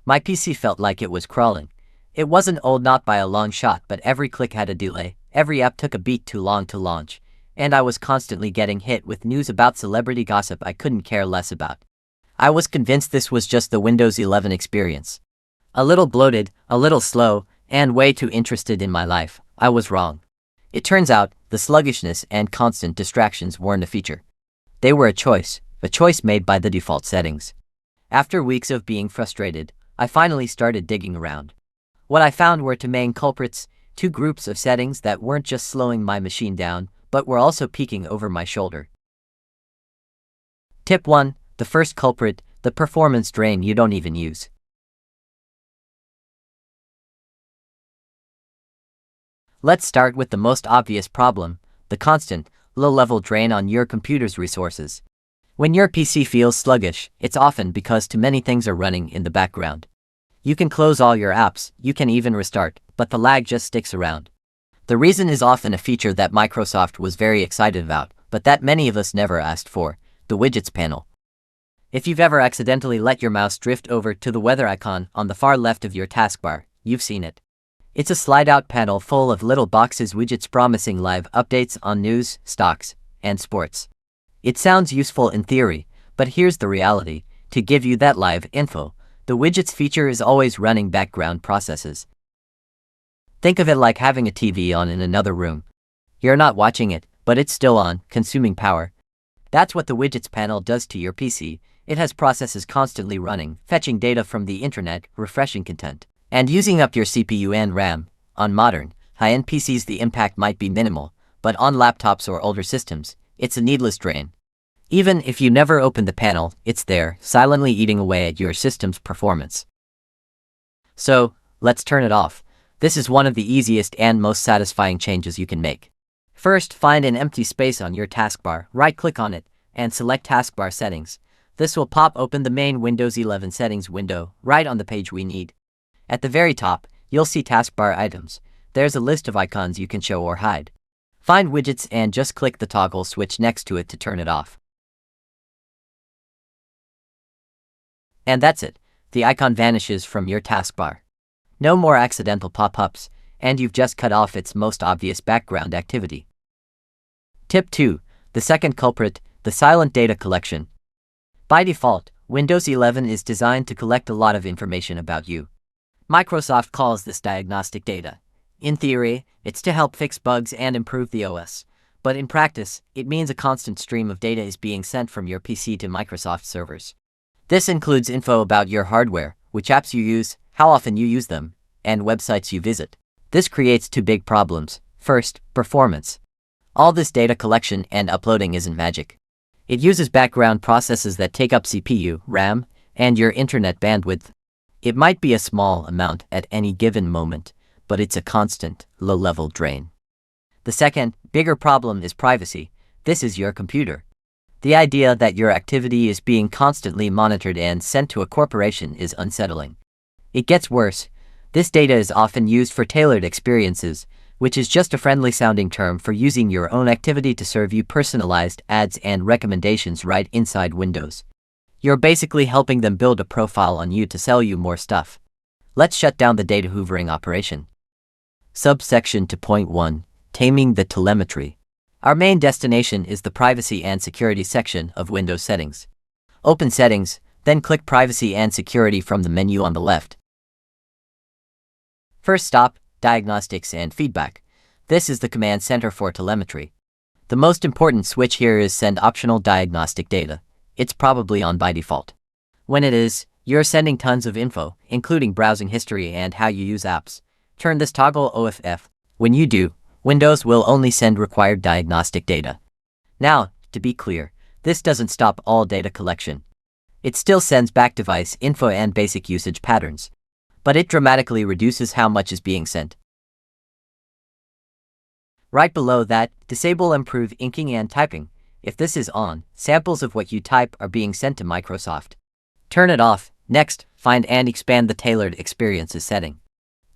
My PC felt like it was crawling. It wasn't old, not by a long shot, but every click had a delay, every app took a beat too long to launch, and I was constantly getting hit with news about celebrity gossip I couldn't care less about. I was convinced this was just the Windows 11 experience. A little bloated, a little slow, and way too interested in my life. I was wrong. It turns out, the sluggishness and constant distractions weren't a feature. They were a choice made by the default settings. After weeks of being frustrated, I finally started digging around. What I found were two main culprits, two groups of settings that weren't just slowing my machine down, but were also peeking over my shoulder. Tip 1. The first culprit, the performance drain you don't even use. Let's start with the most obvious problem, the constant, low-level drain on your computer's resources. When your PC feels sluggish, it's often because too many things are running in the background. You can close all your apps, you can even restart, but the lag just sticks around. The reason is often a feature that Microsoft was very excited about, but that many of us never asked for, the widgets panel. If you've ever accidentally let your mouse drift over to the weather icon on the far left of your taskbar, you've seen it. It's a slide-out panel full of little boxes, widgets promising live updates on news, stocks, and sports. It sounds useful in theory, but here's the reality. To give you that live info, the widgets feature is always running background processes. Think of it like having a TV on in another room. You're not watching it, but it's still on, consuming power. That's what the widgets panel does to your PC. It has processes constantly running, fetching data from the internet, refreshing content, and using up your CPU and RAM. On modern, high-end PCs the impact might be minimal, but on laptops or older systems, it's a needless drain. Even if you never open the panel, it's there, silently eating away at your system's performance. So, let's turn it off. This is one of the easiest and most satisfying changes you can make. First, find an empty space on your taskbar, right-click on it, and select Taskbar Settings. This will pop open the main Windows 11 settings window, right on the page we need. At the very top, you'll see taskbar items. There's a list of icons you can show or hide. Find widgets and just click the toggle switch next to it to turn it off. And that's it. The icon vanishes from your taskbar. No more accidental pop-ups, and you've just cut off its most obvious background activity. Tip 2. The second culprit, the silent data collection. By default, Windows 11 is designed to collect a lot of information about you. Microsoft calls this diagnostic data. In theory, it's to help fix bugs and improve the OS. But in practice, it means a constant stream of data is being sent from your PC to Microsoft servers. This includes info about your hardware, which apps you use, how often you use them, and websites you visit. This creates two big problems. First, performance. All this data collection and uploading isn't magic. It uses background processes that take up CPU, RAM, and your internet bandwidth. It might be a small amount at any given moment, but it's a constant, low-level drain. The second, bigger problem is privacy. This is your computer. The idea that your activity is being constantly monitored and sent to a corporation is unsettling. It gets worse. This data is often used for tailored experiences, which is just a friendly-sounding term for using your own activity to serve you personalized ads and recommendations right inside Windows. You're basically helping them build a profile on you to sell you more stuff. Let's shut down the data hoovering operation. Subsection 2.1. Taming the telemetry. Our main destination is the Privacy and Security section of Windows Settings. Open Settings, then click Privacy and Security from the menu on the left. First stop, Diagnostics and Feedback. This is the command center for telemetry. The most important switch here is Send Optional Diagnostic Data. It's probably on by default. When it is, you're sending tons of info, including browsing history and how you use apps. Turn this toggle off. When you do, Windows will only send required diagnostic data. Now, to be clear, this doesn't stop all data collection. It still sends back device info and basic usage patterns, but it dramatically reduces how much is being sent. Right below that, disable Improve Inking and Typing. If this is on, samples of what you type are being sent to Microsoft. Turn it off. Next, find and expand the Tailored Experiences setting.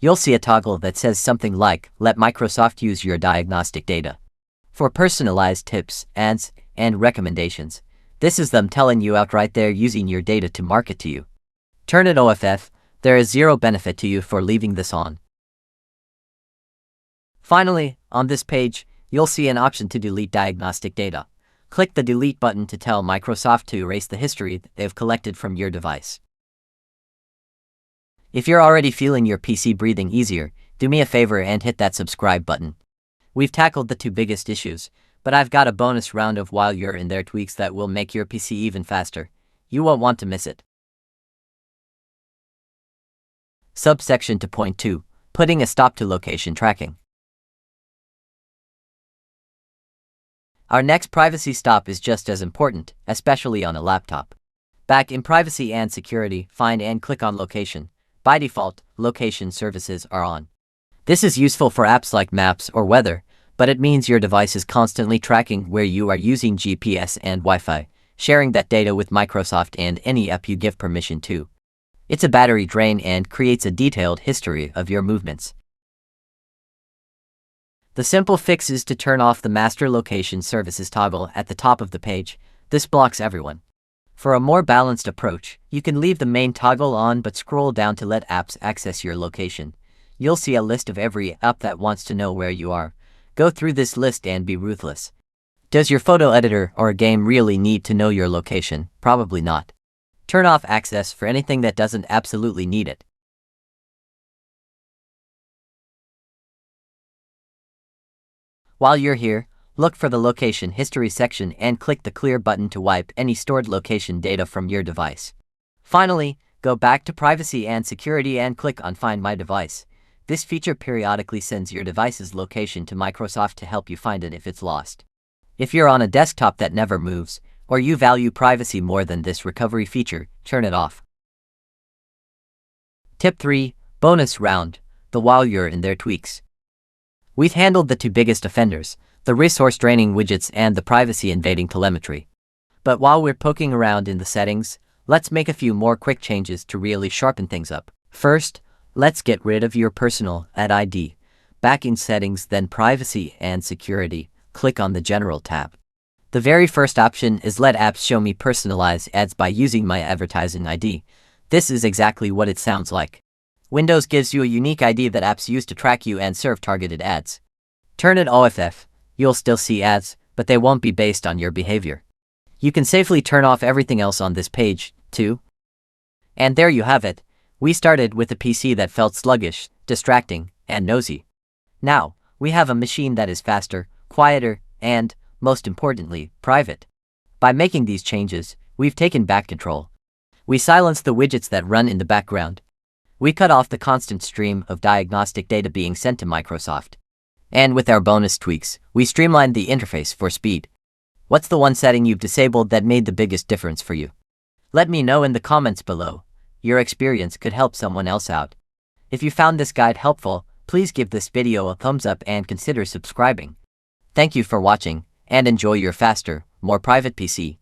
You'll see a toggle that says something like, Let Microsoft use your diagnostic data for personalized tips, ads, and recommendations. This is them telling you outright they're using your data to market to you. Turn it off. There is zero benefit to you for leaving this on. Finally, on this page, you'll see an option to delete diagnostic data. Click the delete button to tell Microsoft to erase the history they've collected from your device. If you're already feeling your PC breathing easier, do me a favor and hit that subscribe button. We've tackled the two biggest issues, but I've got a bonus round of while you're in there tweaks that will make your PC even faster. You won't want to miss it. Subsection 2.2, putting a stop to location tracking. Our next privacy stop is just as important, especially on a laptop. Back in Privacy and Security, find and click on Location. By default, location services are on. This is useful for apps like Maps or Weather, but it means your device is constantly tracking where you are using GPS and Wi-Fi, sharing that data with Microsoft and any app you give permission to. It's a battery drain and creates a detailed history of your movements. The simple fix is to turn off the Master Location Services toggle at the top of the page. This blocks everyone. For a more balanced approach, you can leave the main toggle on but scroll down to let apps access your location. You'll see a list of every app that wants to know where you are. Go through this list and be ruthless. Does your photo editor or a game really need to know your location? Probably not. Turn off access for anything that doesn't absolutely need it. While you're here, look for the Location History section and click the Clear button to wipe any stored location data from your device. Finally, go back to Privacy and Security and click on Find My Device. This feature periodically sends your device's location to Microsoft to help you find it if it's lost. If you're on a desktop that never moves, or you value privacy more than this recovery feature, turn it off. Tip 3, Bonus Round, the while you're in there tweaks. We've handled the two biggest offenders, the resource draining widgets and the privacy invading telemetry. But while we're poking around in the settings, let's make a few more quick changes to really sharpen things up. First, let's get rid of your personal ad ID. Back in Settings, then Privacy and Security, click on the General tab. The very first option is let apps show me personalized ads by using my advertising ID. This is exactly what it sounds like. Windows gives you a unique ID that apps use to track you and serve targeted ads. Turn it off. You'll still see ads, but they won't be based on your behavior. You can safely turn off everything else on this page, too. And there you have it. We started with a PC that felt sluggish, distracting, and nosy. Now, we have a machine that is faster, quieter, and, most importantly, private. By making these changes, we've taken back control. We silenced the widgets that run in the background. We cut off the constant stream of diagnostic data being sent to Microsoft. And with our bonus tweaks, we streamlined the interface for speed. What's the one setting you've disabled that made the biggest difference for you? Let me know in the comments below. Your experience could help someone else out. If you found this guide helpful, please give this video a thumbs up and consider subscribing. Thank you for watching, and enjoy your faster, more private PC.